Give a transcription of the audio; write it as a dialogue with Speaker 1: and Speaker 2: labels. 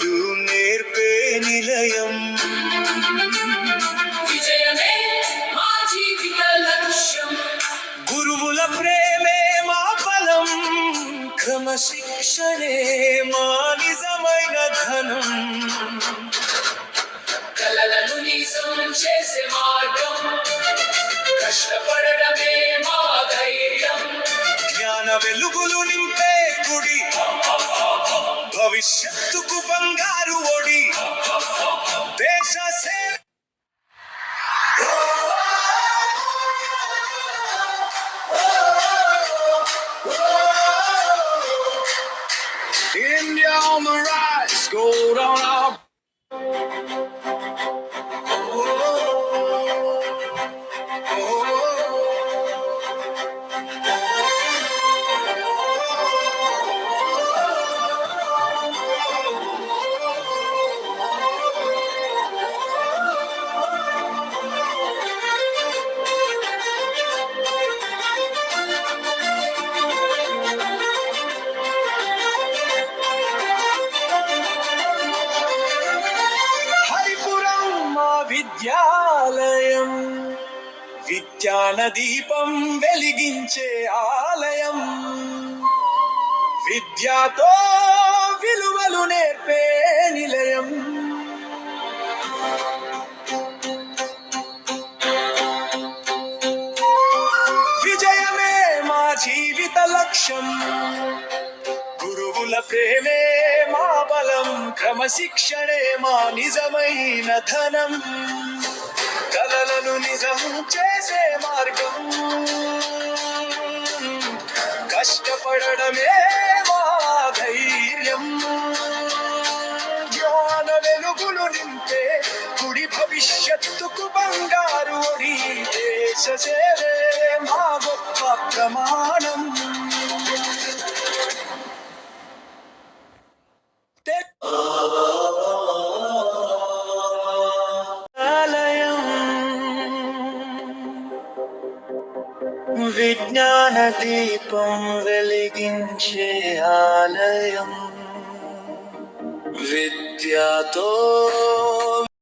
Speaker 1: విలువలు నేర్పే నిలయం.
Speaker 2: విజయమే మా జీవిత లక్ష్యం.
Speaker 1: గురువుల ప్రేమే మా బలం, క్రమశిక్షణే మా నిజమైన ధనం.
Speaker 2: కలలను నిజం చేసే మార్గం, కష్టపడడమే మా ధైర్యం.
Speaker 1: జ్ఞాన వెలుగులు నింపే గుడి, భవిష్యత్తుకు బంగారు ఒడి. దేశ సేవ India on the rise, gold on our విద్యాలయం, విజ్ఞాన దీపం వెలిగించే ఆలయం. విద్యతో విలువలు నేర్పే నిలయం. విజయమే మా జీవిత లక్ష్యం. గురువుల ప్రేమే మా బలం, క్రమశిక్షణే మా నిజమైన ధనం. కలలను నిజం చేసే మార్గం, కష్టపడడమే మా ధైర్యం. జ్ఞాన వెలుగులు నింపే గుడి, భవిష్యత్తుకు బంగారు ఒడి. దేశ సేవే మా గొప్ప ప్రమాణం. విజ్ఞాన దీపం వెలిగించే ఆలయం. విద్యతో